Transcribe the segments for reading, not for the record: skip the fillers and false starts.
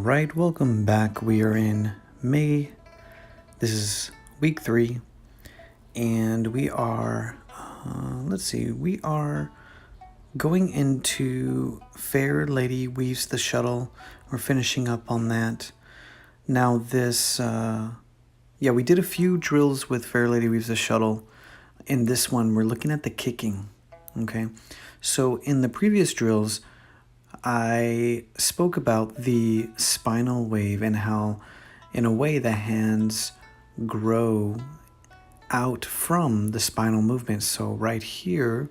right, welcome back. We are in May. This is week 3, and we are, we are going into Fair Lady Weaves the Shuttle. We're finishing up on that. Now, we did a few drills with Fair Lady Weaves the Shuttle. In this one, we're looking at the kicking. Okay, so in the previous drills, I spoke about the spinal wave and how, in a way, the hands grow out from the spinal movement. So right here,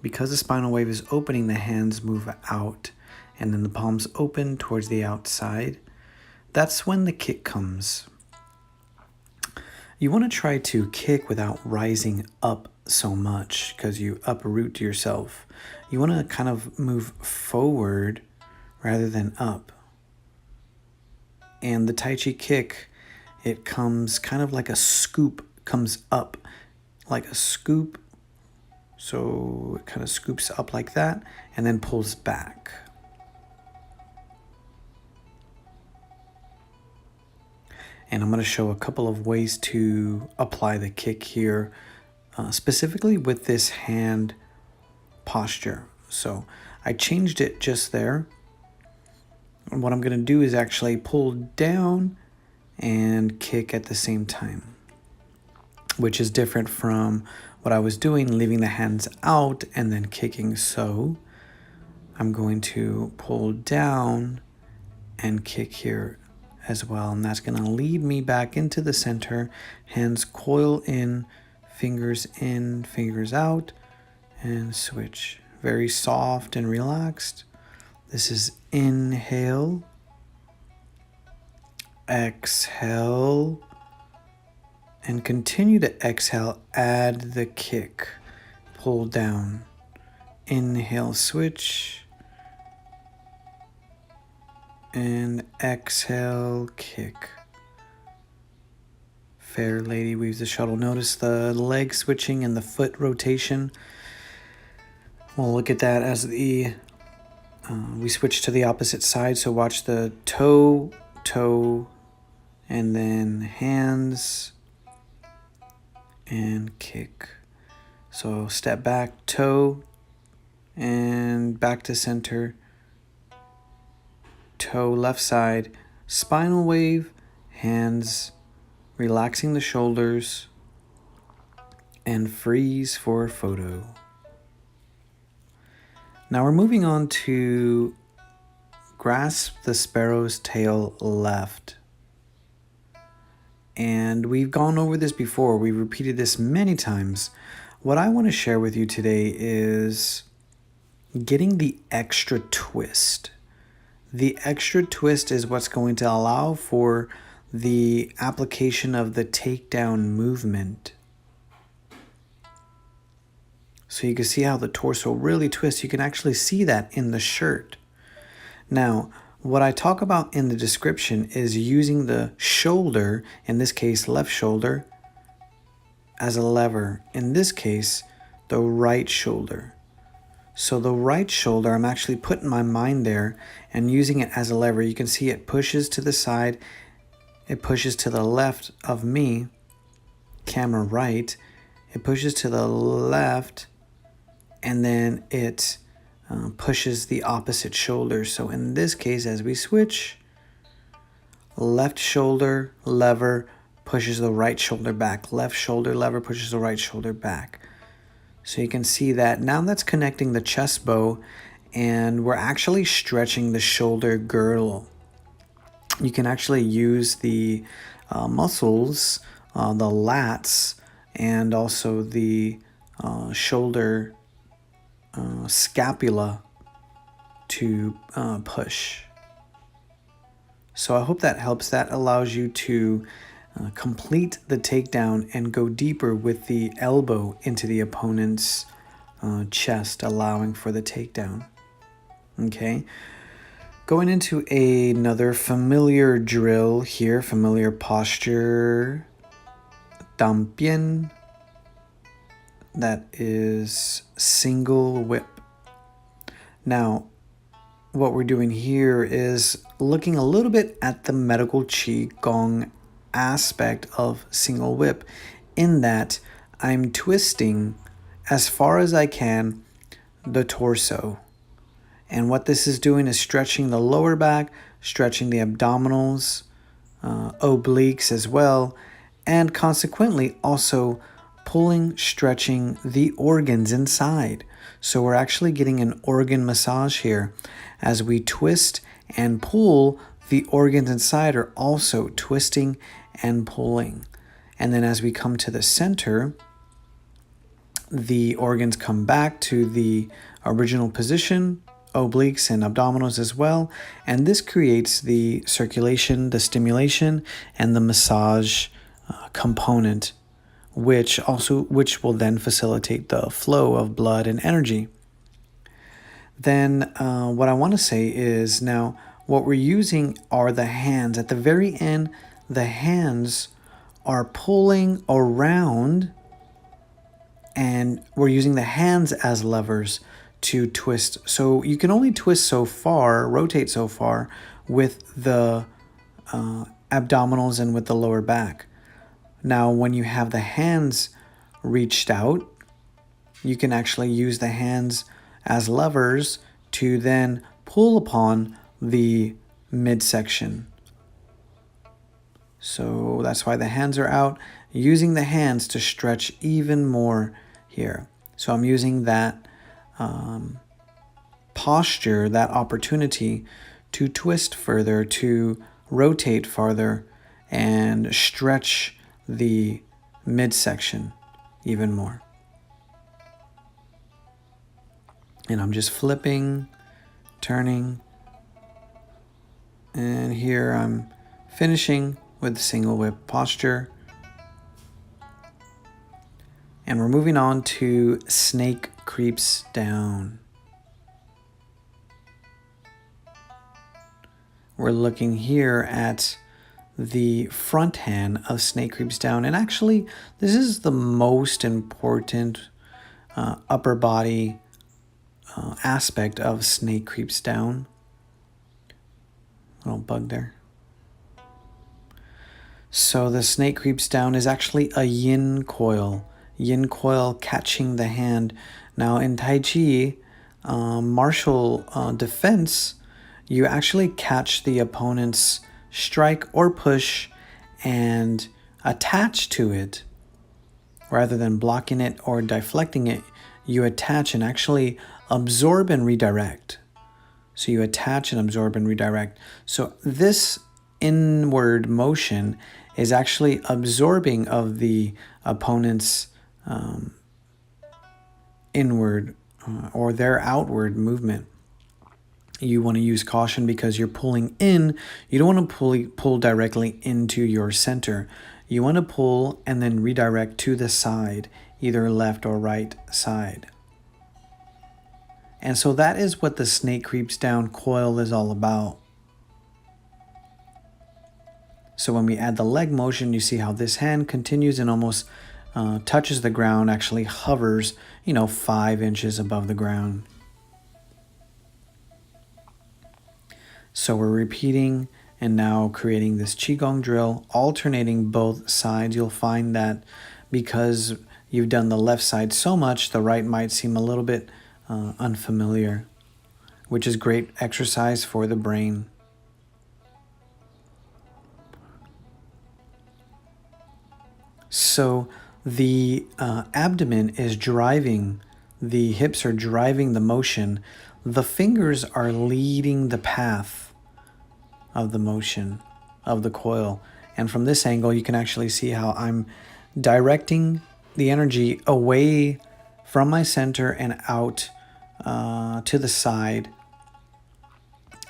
because the spinal wave is opening, the hands move out, and then the palms open towards the outside. That's when the kick comes. You want to try to kick without rising up so much because you uproot yourself. You want to kind of move forward rather than up. And the Tai Chi kick, it comes kind of like a scoop, comes up like a scoop. So it kind of scoops up like that and then pulls back. And I'm going to show a couple of ways to apply the kick here, specifically with this hand posture. So I changed it just there. And what I'm going to do is actually pull down and kick at the same time, which is different from what I was doing, leaving the hands out and then kicking. So I'm going to pull down and kick here as well, and that's going to lead me back into the center. Hands coil in, fingers out, and switch. Very soft and relaxed. This is inhale, exhale, and continue to exhale. Add the kick, pull down, inhale, switch, and exhale, kick. Fair Lady Weaves the Shuttle. Notice the leg switching and the foot rotation. We'll look at that as we switch to the opposite side. So watch the toe, and then hands and kick. So step back, toe, and back to center. Toe left side, spinal wave, hands relaxing the shoulders, and freeze for a photo. Now we're moving on to grasp the sparrow's tail left. And we've gone over this before. We've repeated this many times. What I want to share with you today is getting the extra twist. The extra twist is what's going to allow for the application of the takedown movement. So you can see how the torso really twists. You can actually see that in the shirt. Now, what I talk about in the description is using the shoulder, in this case left shoulder, as a lever. In this case, the right shoulder. So the right shoulder, I'm actually putting my mind there and using it as a lever. You can see it pushes to the side. It pushes to the left of me, camera right. It pushes to the left, and then it pushes the opposite shoulder. So in this case, as we switch, left shoulder lever pushes the right shoulder back. Left shoulder lever pushes the right shoulder back. So you can see that now that's connecting the chest bow, and we're actually stretching the shoulder girdle. You can actually use the muscles, the lats, and also the shoulder scapula to push. So I hope that helps. That allows you to complete the takedown and go deeper with the elbow into the opponent's chest, allowing for the takedown. Okay. Going into another familiar drill here, familiar posture, Dampian. That is single whip. Now, what we're doing here is looking a little bit at the medical Qigong aspect of single whip, in that I'm twisting as far as I can the torso. And what this is doing is stretching the lower back, stretching the abdominals, obliques as well, and consequently also pulling, stretching the organs inside. So we're actually getting an organ massage here. As we twist and pull, the organs inside are also twisting and pulling. And then as we come to the center, the organs come back to the original position, obliques and abdominals as well, and this creates the circulation, the stimulation, and the massage component, which will then facilitate the flow of blood and energy. Then what I want to say is, now what we're using are the hands. At the very end, the hands are pulling around, and we're using the hands as levers to twist. So you can only twist so far, rotate so far with the abdominals and with the lower back. Now, when you have the hands reached out, you can actually use the hands as levers to then pull upon the midsection. So that's why the hands are out, using the hands to stretch even more here. So I'm using that posture, that opportunity to twist further, to rotate farther, and stretch the midsection even more. And I'm just flipping, turning, and here I'm finishing with the single whip posture. And we're moving on to snake creeps down. We're looking here at the front hand of snake creeps down. And actually, this is the most important upper body aspect of snake creeps down. Little bug there. So the snake creeps down is actually a yin coil. Yin coil catching the hand. Now in Tai Chi, martial defense, you actually catch the opponent's strike or push and attach to it. Rather than blocking it or deflecting it, you attach and actually absorb and redirect. So you attach and absorb and redirect. So this inward motion is actually absorbing of the opponent's inward or their outward movement. You want to use caution because you're pulling in. You don't want to pull directly into your center. You want to pull and then redirect to the side, either left or right side. And so that is what the snake creeps down coil is all about. So when we add the leg motion, you see how this hand continues and almost touches the ground, actually hovers, 5 inches above the ground. So we're repeating and now creating this Qigong drill, alternating both sides. You'll find that because you've done the left side so much, the right might seem a little bit unfamiliar, which is great exercise for the brain. So the abdomen is driving, the hips are driving the motion. The fingers are leading the path of the motion of the coil. And from this angle, you can actually see how I'm directing the energy away from my center and out to the side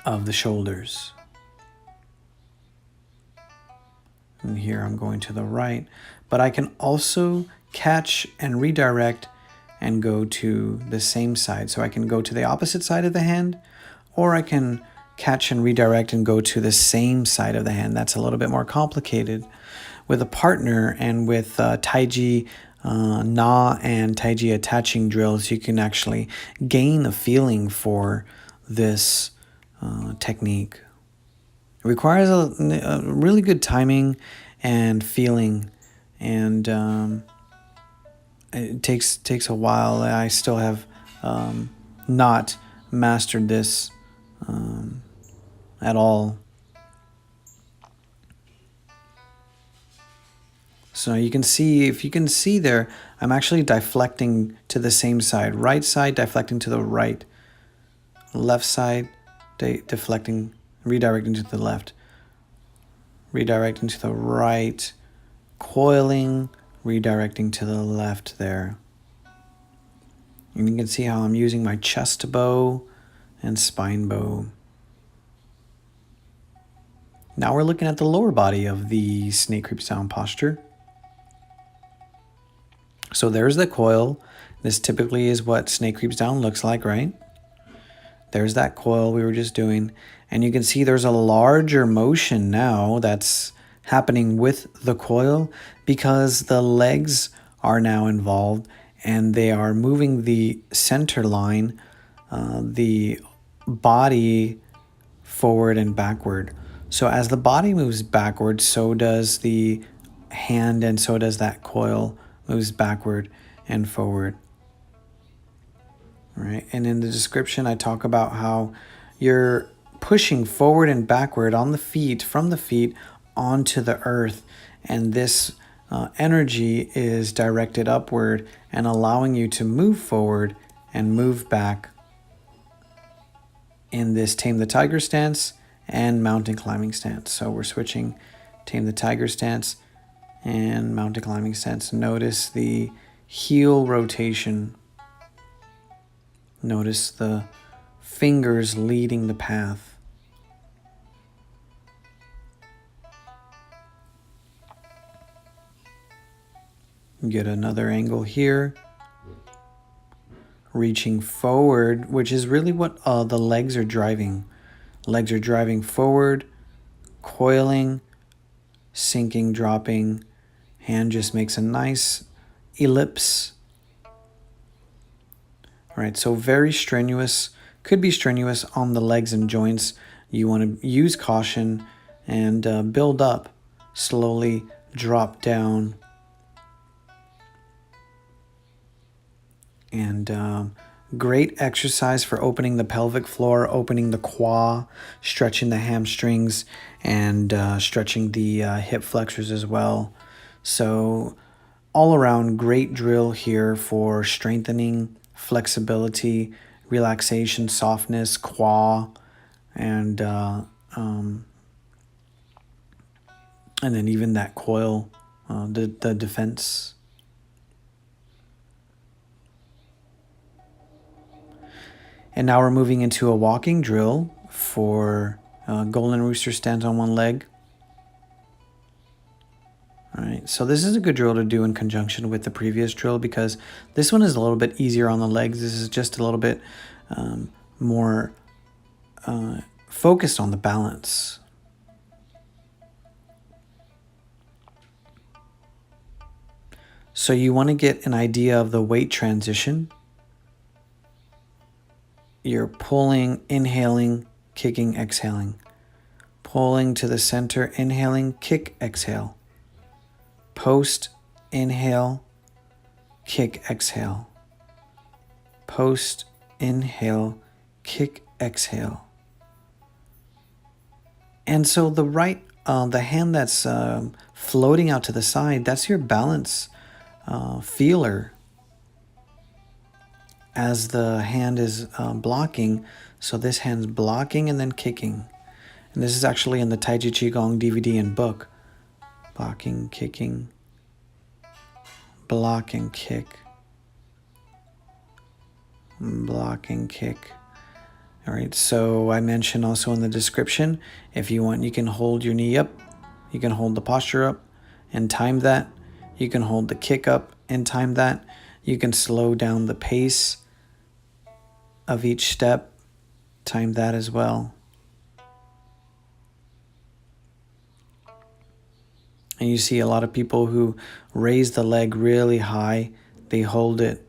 of the shoulders. And here I'm going to the right, but I can also catch and redirect and go to the same side. So I can go to the opposite side of the hand, or I can catch and redirect and go to the same side of the hand. That's a little bit more complicated. With a partner and with Tai Chi Na and Tai Chi attaching drills, you can actually gain a feeling for this technique. It requires a really good timing and feeling, and it takes a while. I still have not mastered this at all. So you can see, if you can see there, I'm actually deflecting to the same side. Right side deflecting to the right. Left side deflecting, redirecting to the left. Redirecting to the right. Coiling, redirecting to the left there. And you can see how I'm using my chest bow and spine bow. Now we're looking at the lower body of the snake creeps down posture. So there's the coil. This typically is what snake creeps down looks like, right? There's that coil we were just doing. And you can see there's a larger motion now that's happening with the coil because the legs are now involved and they are moving the center line, the body forward and backward. So as the body moves backward, so does the hand, and so does that coil moves backward and forward. Right? And in the description, I talk about how you're pushing forward and backward on the feet, from the feet onto the earth. And this energy is directed upward and allowing you to move forward and move back in this Tame the Tiger stance and mountain climbing stance. So we're switching Tame the Tiger stance and mountain climbing stance. Notice the heel rotation. Notice the fingers leading the path. Get another angle here. Reaching forward, which is really what the legs are driving. Legs are driving forward, coiling, sinking, dropping. Hand just makes a nice ellipse. All right, so very strenuous, could be strenuous on the legs and joints. You want to use caution and build up, slowly drop down. And great exercise for opening the pelvic floor, opening the quad, stretching the hamstrings, and stretching the hip flexors as well. So all around great drill here for strengthening flexibility, relaxation, softness, quad, and then even that coil, the defense. And now we're moving into a walking drill for Golden Rooster stands on one leg. All right, so this is a good drill to do in conjunction with the previous drill because this one is a little bit easier on the legs. This is just a little bit more focused on the balance. So you want to get an idea of the weight transition. You're pulling, inhaling, kicking, exhaling. Pulling to the center, inhaling, kick, exhale. Post, inhale, kick, exhale. Post, inhale, kick, exhale. And so the the hand that's floating out to the side, that's your balance feeler. As the hand is blocking, so this hand's blocking and then kicking. And this is actually in the Tai Chi Qigong DVD and book. Blocking, kicking, block and kick, block and kick. All right, so I mentioned also in the description, if you want, you can hold your knee up, you can hold the posture up and time that. You can hold the kick up and time that. You can slow down the pace of each step, time that as well. And you see a lot of people who raise the leg really high, they hold it.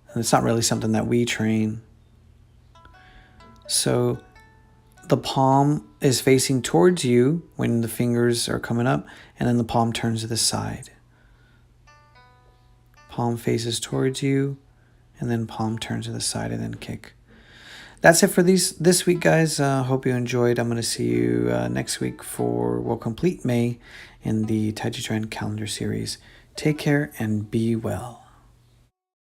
And it's not really something that we train. So the palm is facing towards you when the fingers are coming up, and then the palm turns to the side. Palm faces towards you, and then palm turns to the side, and then kick. That's it for this week, guys. Hope you enjoyed. I'm going to see you next week for, we'll complete May in the Tai Chi Chuan calendar series. Take care and be well.